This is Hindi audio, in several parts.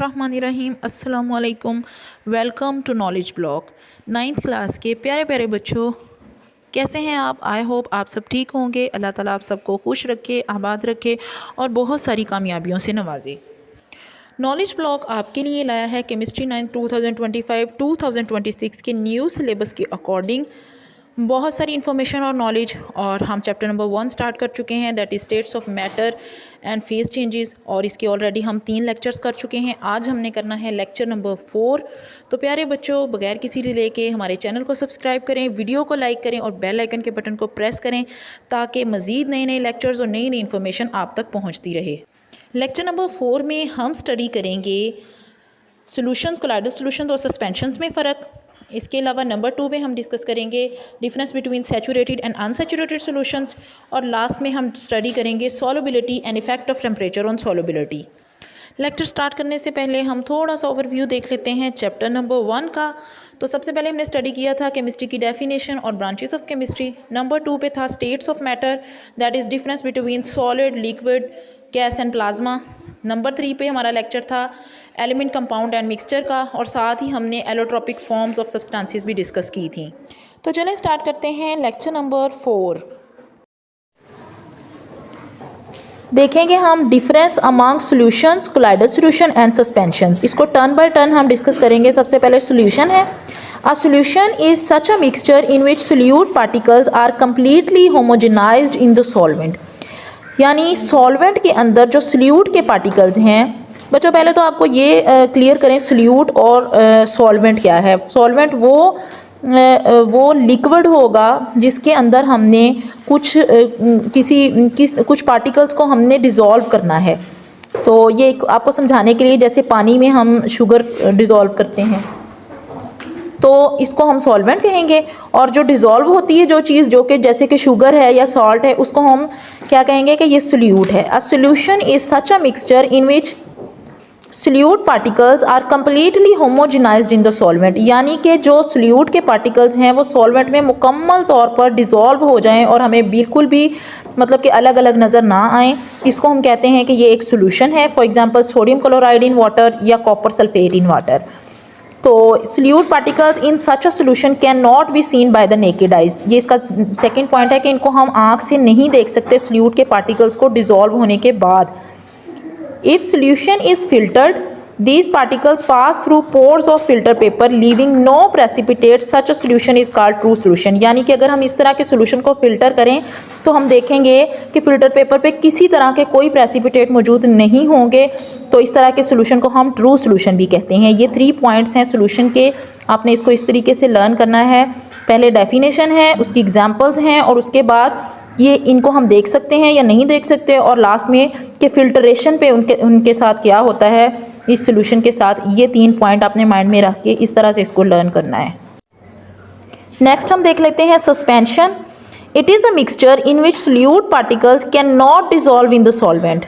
बिस्मिल्लाहिर्रहमानिर्रहीम अस्सलामु अलैकुम। Welcome to knowledge blog. 9th class के प्यारे प्यारे बच्चों, कैसे हैं आप? आई होप आप सब ठीक होंगे। अल्लाह ताला आप सबको खुश रखे, आबाद रखे और बहुत सारी कामयाबियों से नवाजे। नॉलेज ब्लॉग आपके लिए लाया है केमिस्ट्री 9 2025-2026 के न्यू सिलेबस के अकॉर्डिंग बहुत सारी इन्फॉर्मेशन और नॉलेज। और हम चैप्टर नंबर 1 स्टार्ट कर चुके हैं, that is states of matter and phase changes, और इसके ऑलरेडी हम 3 लेक्चर्स कर चुके हैं। आज हमने करना है लेक्चर नंबर 4। तो प्यारे बच्चों, बगैर किसी डिले के हमारे चैनल को सब्सक्राइब करें, वीडियो को लाइक करें और बेल आइकन के बटन को प्रेस करें ताकि मज़ीद नए नए लेक्चर्स और नई नई इन्फॉर्मेशन आप तक पहुँचती रहे। लेक्चर नंबर 4 में हम स्टडी करेंगे सॉल्यूशंस, कोलाइडल सॉल्यूशंस और सस्पेंशंस में फ़र्क। इसके अलावा नंबर 2 में हम डिस्कस करेंगे difference between saturated and unsaturated solutions, और लास्ट में हम स्टडी करेंगे solubility and effect of temperature on solubility. Lecture start करने से पहले हम थोड़ा सा ओवरव्यू देख लेते हैं चैप्टर नंबर 1 का। तो सबसे पहले हमने स्टडी किया था केमिस्ट्री की डेफिनेशन और ब्रांचेस ऑफ केमिस्ट्री। नंबर 2 पे था states of matter, that is difference between solid, liquid, gas and plasma. Number 3 पे हमारा लेक्चर था एलिमेंट, कंपाउंड एंड मिक्सचर का, और साथ ही हमने एलोट्रोपिक फॉर्म्स ऑफ सब्सटेंसेस भी डिस्कस की थी। तो चलें स्टार्ट करते हैं लेक्चर नंबर 4। देखेंगे हम difference among solutions, colloidal solution and suspensions. इसको टर्न बाय टर्न हम डिस्कस करेंगे। सबसे पहले सॉल्यूशन है। A solution is such a mixture in which solute particles are completely homogenized in the solvent. यानी सॉल्वेंट के अंदर जो सोल्यूट के पार्टिकल्स हैं, बच्चों पहले तो आपको ये क्लियर करें सोल्यूट और सॉल्वेंट क्या है। सॉल्वेंट वो लिक्विड होगा जिसके अंदर हमने कुछ पार्टिकल्स को हमने डिज़ोल्व करना है। तो ये आपको समझाने के लिए, जैसे पानी में हम शुगर डिज़ोल्व करते हैं तो इसको हम सॉल्वेंट कहेंगे, और जो डिज़ोल्व होती है जो चीज़, जो कि जैसे कि शुगर है या सॉल्ट है, उसको हम क्या कहेंगे कि ये सोल्यूट है। A solution is such a mixture in which solute particles are completely homogenized in the solvent. यानी कि जो सोल्यूट के पार्टिकल्स हैं वो सॉल्वेंट में मुकम्मल तौर पर डिज़ोल्व हो जाएं और हमें बिल्कुल भी मतलब कि अलग अलग नज़र ना आएँ। इसको हम कहते हैं कि ये एक सोल्यूशन है। For example sodium chloride in water या कॉपर सल्फेट इन वाटर। तो solute particles in such a solution can not be seen by the naked eyes. ये इसका सेकंड पॉइंट है कि इनको हम आँख से नहीं देख सकते सोल्यूट के पार्टिकल्स को डिज़ोल्व होने के बाद। If solution is filtered, these particles pass through pores of filter paper leaving no precipitate. Such a solution is called true solution. यानी कि अगर हम इस तरह के सोल्यूशन को फिल्टर करें तो हम देखेंगे कि फिल्टर पेपर पे किसी तरह के कोई प्रेसिपिटेट मौजूद नहीं होंगे। तो इस तरह के सोल्यूशन को हम ट्रू सोल्यूशन भी कहते हैं। ये 3 पॉइंट्स हैं सोल्यूशन के। आपने इसको इस तरीके से लर्न करना है। पहले डेफिनेशन है, उसकी एग्जाम्पल्स हैं, और उसके बाद ये इनको हम देख सकते हैं या नहीं देख सकते, और लास्ट में कि फिल्टरेशन पे उनके साथ क्या होता है इस सोल्यूशन के साथ। ये 3 पॉइंट आपने माइंड में रख के इस तरह से इसको लर्न करना है। नेक्स्ट हम देख लेते हैं suspension. It is a mixture in which solute particles can not dissolve in the solvent.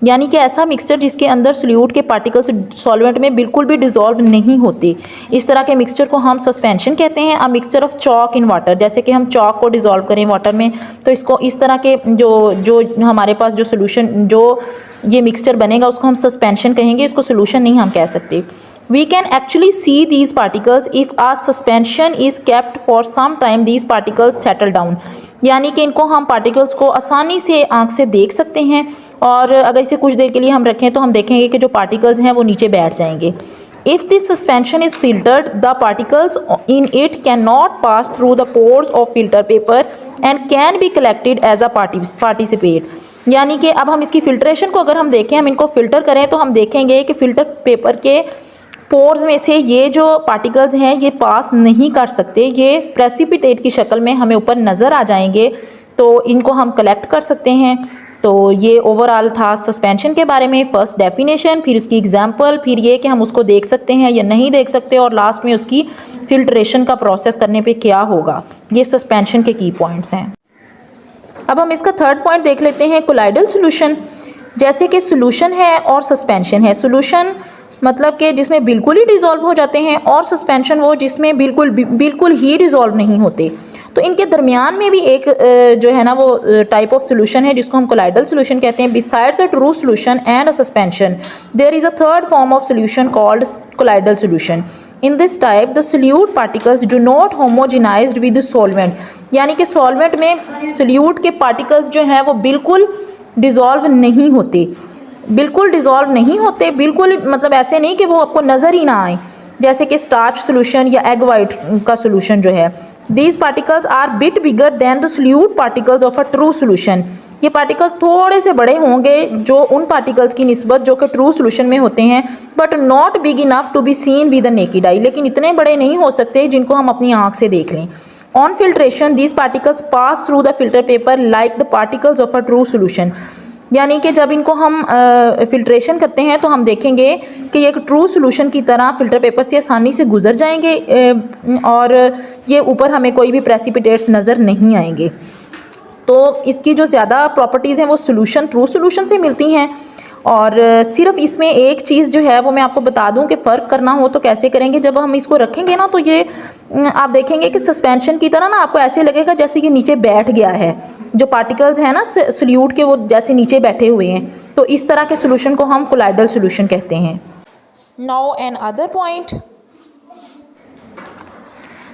यानी कि ऐसा मिक्सचर जिसके अंदर सोल्यूट के पार्टिकल्स सॉल्वेंट में बिल्कुल भी डिज़ोल्व नहीं होते, इस तरह के मिक्सचर को हम सस्पेंशन कहते हैं। A mixture of chalk in water, जैसे कि हम चॉक को डिज़ोल्व करें वाटर में, तो इसको इस तरह के जो हमारे पास जो सोल्यूशन, जो ये मिक्सचर बनेगा उसको हम सस्पेंशन कहेंगे। इसको सोल्यूशन नहीं हम कह सकते। We can actually see these particles if a suspension is kept for some time. These particles settle down. यानी कि इनको हम पार्टिकल्स को आसानी से आँख से देख सकते हैं, और अगर इसे कुछ देर के लिए हम रखें तो हम देखेंगे कि जो पार्टिकल्स हैं वो नीचे बैठ जाएंगे। If this suspension is filtered, the particles in it cannot pass through the pores of filter paper and can be collected as a participate. यानी कि अब हम इसकी फिल्ट्रेशन को अगर हम देखें, हम इनको फिल्टर करें तो हम देखेंगे कि फिल्टर पेपर के पोर्स में से ये जो पार्टिकल्स हैं ये पास नहीं कर सकते, ये प्रेसिपिटेट की शक्ल में हमें ऊपर नज़र आ जाएंगे, तो इनको हम कलेक्ट कर सकते हैं। तो ये ओवरऑल था सस्पेंशन के बारे में। फर्स्ट डेफिनेशन, फिर उसकी एग्जांपल, फिर ये कि हम उसको देख सकते हैं या नहीं देख सकते, और लास्ट में उसकी फिल्ट्रेशन का प्रोसेस करने पे क्या होगा। ये सस्पेंशन के की पॉइंट्स हैं। अब हम इसका थर्ड पॉइंट देख लेते हैं, कोलाइडल सॉल्यूशन। जैसे कि सॉल्यूशन है और सस्पेंशन है। सॉल्यूशन मतलब कि जिसमें बिल्कुल ही डिज़ोल्व हो जाते हैं, और सस्पेंशन वो जिसमें बिल्कुल ही डिज़ोल्व नहीं होते। तो इनके दरमियान में भी एक जो है ना वो टाइप ऑफ सोल्यूशन है जिसको हम कोलाइडल सोल्यूशन कहते हैं। Besides a true solution and a suspension there is a third form of solution called colloidal solution. In this type the solute particles do not homogenized with solvent, यानी कि सॉल्वेंट में सोल्यूट के पार्टिकल्स जो हैं वो बिल्कुल डिज़ोल्व नहीं होते, बिल्कुल डिज़ोल्व नहीं होते, बिल्कुल मतलब ऐसे नहीं कि वो आपको नज़र ही ना आए, जैसे कि स्टार्च सोल्यूशन या एग वाइट का सोल्यूशन जो है। These particles are bit bigger than the solute particles of a true solution. ये पार्टिकल थोड़े से बड़े होंगे जो उन पार्टिकल्स की निस्बत जो कि ट्रू सोल्यूशन में होते हैं, but not big enough to be seen with a naked eye, लेकिन इतने बड़े नहीं हो सकते जिनको हम अपनी आँख से देख लें। On filtration these particles pass through the filter paper like the particles of a true solution, यानी कि जब इनको हम फिल्ट्रेशन करते हैं तो हम देखेंगे कि एक ट्रू सोल्यूशन की तरह फ़िल्टर पेपर से आसानी से गुजर जाएंगे और ये ऊपर हमें कोई भी प्रेसिपिटेट्स नज़र नहीं आएंगे। तो इसकी जो ज़्यादा प्रॉपर्टीज़ हैं वो सोल्यूशन ट्रू सोल्यूशन से मिलती हैं। और सिर्फ इसमें एक चीज़ जो है वो मैं आपको बता दूं कि फ़र्क करना हो तो कैसे करेंगे, जब हम इसको रखेंगे ना तो ये आप देखेंगे कि सस्पेंशन की तरह ना आपको ऐसे लगेगा जैसे कि नीचे बैठ गया है, जो पार्टिकल्स हैं ना सोल्यूट के वो जैसे नीचे बैठे हुए हैं। तो इस तरह के सोल्यूशन को हम कोलाइडल सोल्यूशन कहते हैं। Now another point,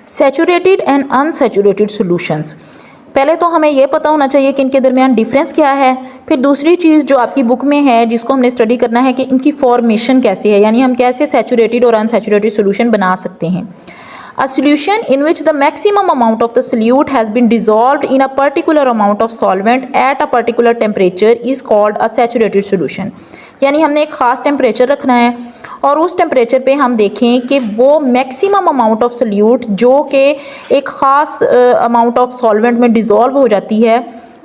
saturated and unsaturated solutions. पहले तो हमें यह पता होना चाहिए कि इनके दरमियान डिफरेंस क्या है। फिर दूसरी चीज़ जो आपकी बुक में है जिसको हमने स्टडी करना है कि इनकी फॉर्मेशन कैसे है, यानी हम कैसे सैचुरेटेड और अनसैचुरेटेड सोल्यूशन बना सकते हैं। A solution in which the maximum amount of the solute has been dissolved in a particular amount of solvent at a particular temperature is called a saturated solution। यानी हमने एक ख़ास टेम्परेचर रखना है और उस टेम्परेचर पे हम देखें कि वो मैक्सिमम अमाउंट ऑफ सोल्यूट जो कि एक ख़ास अमाउंट ऑफ सॉल्वेंट में डिज़ोल्व हो जाती है,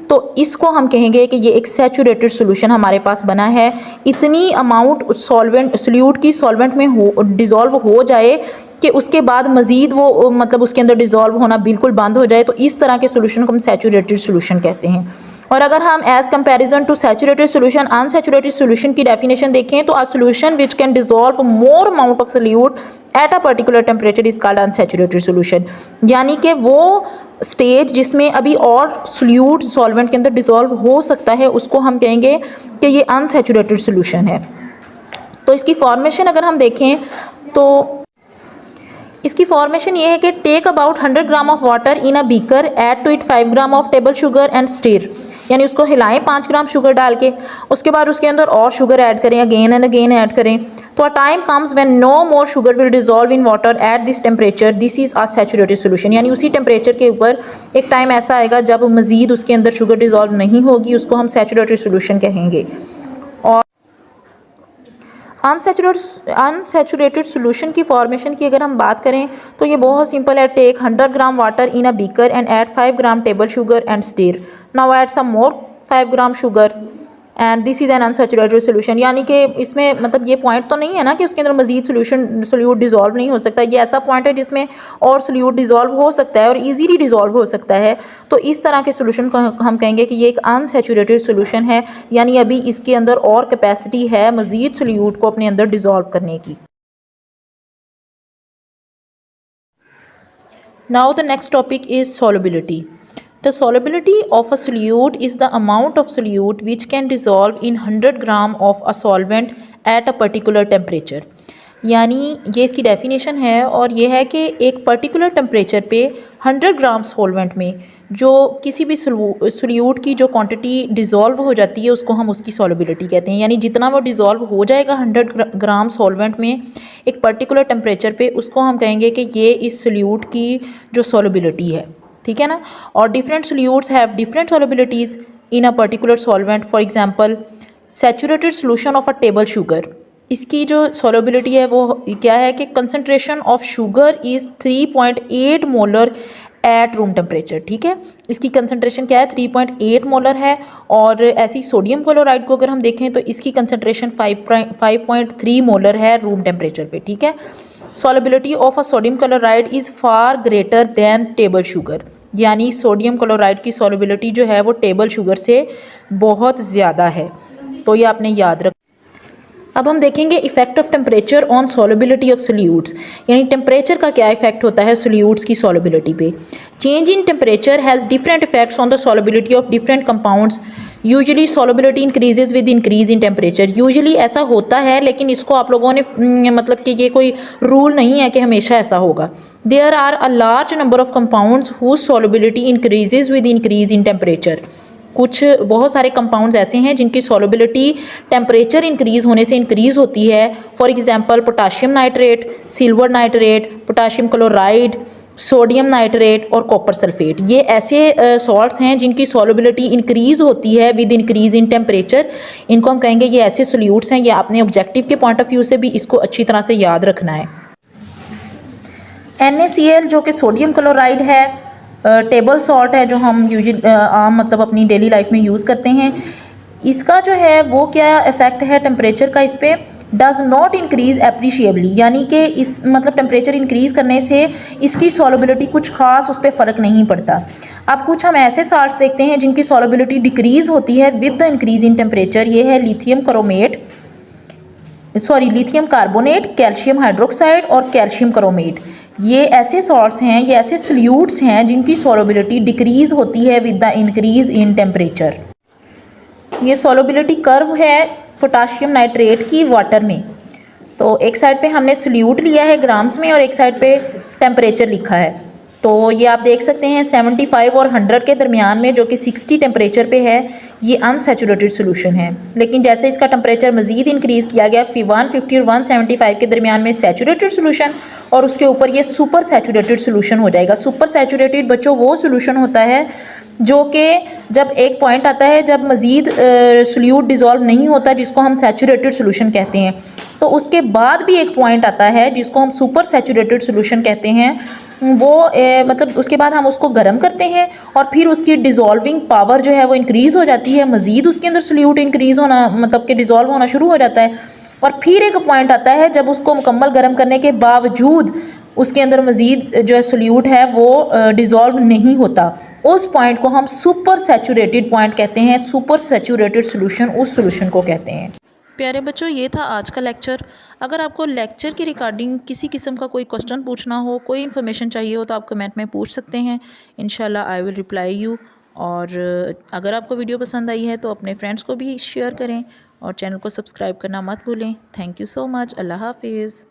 तो इसको हम कहेंगे कि ये एक सैचुरेटेड सोल्यूशन हमारे पास बना है। इतनी अमाउंट सॉल्वेंट सोल्यूट की सॉल्वेंट में हो डिज़ोल्व हो जाए कि उसके बाद मज़ीद वो मतलब उसके अंदर डिज़ोल्व होना बिल्कुल बंद हो जाए, तो इस तरह के सोल्यूशन को हम सैचुरेटेड सोल्यूशन कहते हैं। और अगर हम as comparison to saturated solution unsaturated solution की डेफिनेशन देखें तो a solution which can dissolve more amount of solute at a particular temperature is called unsaturated solution, यानी कि वो स्टेज जिसमें अभी और सोल्यूट सॉल्वेंट के अंदर डिज़ोल्व हो सकता है उसको हम कहेंगे कि ये अनसैचुरेटेड सोल्यूशन है। तो इसकी फॉर्मेशन अगर हम देखें तो इसकी फॉर्मेशन ये है कि take about 100 gram of water in a beaker, add to it 5 gram of table sugar and stir, यानी उसको हिलाएं 5 ग्राम शुगर डाल के, उसके बाद उसके अंदर और शुगर ऐड करें, अगेन एंड अगेन ऐड करें। तो a time comes when no more sugar will dissolve in water at this temperature, this is a saturated solution, यानी उसी टेम्परेचर के ऊपर एक टाइम ऐसा आएगा जब मज़ीद उसके अंदर शुगर डिज़ोल्व नहीं होगी, उसको हम सैचुरेटेड सोल्यूशन कहेंगे। अनसैचुरेटेड सोल्यूशन की फॉर्मेशन की अगर हम बात करें तो ये बहुत सिंपल है। Take 100 gram water in a beaker and add 5 gram table sugar and stir, now add some more 5 gram sugar and this is an unsaturated solution. यानी कि इसमें मतलब ये पॉइंट तो नहीं है ना कि उसके अंदर मजीद सोल्यूट डिज़ोल्व नहीं हो सकता, ये ऐसा पॉइंट है जिसमें और सोल्यूट डिज़ोल्व हो सकता है और इजीली डिज़ोल्व हो सकता है। तो इस तरह के सोल्यूशन को हम कहेंगे कि ये एक अनसैचुरेटेड सोल्यूशन है, यानी अभी इसके अंदर और कैपेसिटी है मजीद सोल्यूट को अपने अंदर डिज़ोल्व करने की। Now the next topic is solubility. The solubility of a solute is the amount of solute which can dissolve in 100 gram of a solvent at a particular temperature। यानी ये इसकी डेफिनेशन है और ये है कि एक पर्टिकुलर टेम्परेचर पे 100 ग्राम सॉल्वेंट में जो किसी भी सोल्यूट की जो क्वांटिटी डिज़ोल्व हो जाती है उसको हम उसकी सॉल्युबिलिटी कहते हैं। यानी जितना वो डिज़ोल्व हो जाएगा 100 ग्राम सॉल्वेंट में एक पर्टिकुलर टेम्परेचर पे, उसको हम कहेंगे कि ये इस सोल्यूट की जो सॉल्युबिलिटी है, ठीक है ना। और different solutes have different solubilities in a particular solvent. For example saturated solution of a table sugar, इसकी जो सॉल्युबिलिटी है वो क्या है कि concentration of sugar is 3.8 molar at room temperature, ठीक है। इसकी कंसंट्रेशन क्या है 3.8 मोलर है। और ऐसी सोडियम क्लोराइड को अगर हम देखें तो इसकी कंसंट्रेशन 5.3 मोलर है रूम टेम्परेचर पे, ठीक है। Solubility of a sodium chloride is far greater than table sugar, यानी सोडियम क्लोराइड की सॉल्युबिलिटी जो है वो टेबल शुगर से बहुत ज़्यादा है। तो ये आपने याद रख। अब हम देखेंगे effect of temperature on solubility of solutes, यानी टेम्परेचर का क्या इफेक्ट होता है सोल्यूट्स की सॉल्युबिलिटी पे। Change in temperature has different effects on the solubility of different compounds. Usually solubility increases with increase in temperature. Usually ऐसा होता है, लेकिन इसको आप लोगों ने मतलब कि ये कोई रूल नहीं है कि हमेशा ऐसा होगा। There are a large number of compounds whose solubility increases with increase in temperature. कुछ बहुत सारे कंपाउंड्स ऐसे हैं जिनकी सॉल्युबिलिटी टेम्परेचर इंक्रीज़ होने से इंक्रीज़ होती है। For example potassium nitrate, silver nitrate, potassium chloride, sodium nitrate और कॉपर सल्फेट। ये ऐसे सॉल्ट्स हैं जिनकी सॉल्युबिलिटी इंक्रीज़ होती है विद इंक्रीज़ इन टेम्परेचर। इनको हम कहेंगे ये ऐसे सोल्यूट्स हैं। ये आपने ऑब्जेक्टिव के पॉइंट ऑफ व्यू से भी इसको अच्छी तरह से याद रखना है। NaCl जो कि सोडियम क्लोराइड है, टेबल सॉल्ट है जो हम आम मतलब अपनी डेली लाइफ में यूज़ करते हैं। इसका जो है वो क्या इफ़ेक्ट है टेम्परेचर का इस पर, डज़ नॉट इंक्रीज़ एप्रिशिएबली, यानी कि इस मतलब टेम्परेचर इंक्रीज़ करने से इसकी सॉल्युबिलिटी कुछ खास उस पर फ़र्क नहीं पड़ता। अब कुछ हम ऐसे साल्ट्स देखते हैं जिनकी सॉल्युबिलिटी डिक्रीज़ होती है with the increase in temperature. ये है लिथियम कार्बोनेट, कैल्शियम हाइड्रोक्साइड और कैल्शियम क्रोमेट। ये ऐसे सॉल्ट्स हैं, ये ऐसे सोल्यूट्स हैं जिनकी सॉल्युबिलिटी डिक्रीज़ होती है with the increase in temperature. ये सॉल्युबिलिटी कर्व है पोटाशियम नाइट्रेट की वाटर में। तो एक साइड पे हमने सोल्यूट लिया है ग्राम्स में और एक साइड पे टेम्परेचर लिखा है। तो ये आप देख सकते हैं 75 और 100 के दरमियान में, जो कि 60 टेम्परेचर पे है, ये अनसैचुरेटेड सोल्यूशन है। लेकिन जैसे इसका टेम्परेचर मज़ीद इंक्रीज़ किया गया 150 और 175 के दरमियान में सैचुरेटेड सोल्यूशन, और उसके ऊपर ये सुपर सैचुरेटेड सोल्यूशन हो जाएगा। सुपर सैचुरेटेड बच्चों वो सोल्यूशन होता है जो कि जब एक पॉइंट आता है जब मज़ीद सोल्यूट डिज़ोल्व नहीं होता, जिसको हम सैचुरेटेड सोल्यूशन कहते हैं। तो उसके बाद भी एक पॉइंट आता है जिसको हम सुपर सैचुरेटेड सोल्यूशन कहते हैं। वो मतलब उसके बाद हम उसको गर्म करते हैं और फिर उसकी डिज़ोल्विंग पावर जो है वो इंक्रीज़ हो जाती है, मज़ीद उसके अंदर सोल्यूट इंक्रीज़ होना मतलब कि डिज़ोल्व होना शुरू हो जाता है। और फिर एक पॉइंट आता है जब उसको मुकम्मल गर्म करने के बावजूद उसके अंदर मज़ीद जो है सोल्यूट है वो डिज़ोल्व नहीं होता। उस पॉइंट को हम सुपर सैचुरेटेड पॉइंट कहते हैं। सुपर सैचुरेटेड सोल्यूशन उस सोल्यूशन को कहते हैं। प्यारे बच्चों, ये था आज का लेक्चर। अगर आपको लेक्चर की रिकॉर्डिंग किसी किस्म का कोई क्वेश्चन पूछना हो, कोई इन्फॉर्मेशन चाहिए हो, तो आप कमेंट में पूछ सकते हैं। इंशाल्लाह आई विल रिप्लाई यू। और अगर आपको वीडियो पसंद आई है तो अपने फ्रेंड्स को भी शेयर करें और चैनल को सब्सक्राइब करना मत भूलें। Thank you so much. Allah हाफिज़।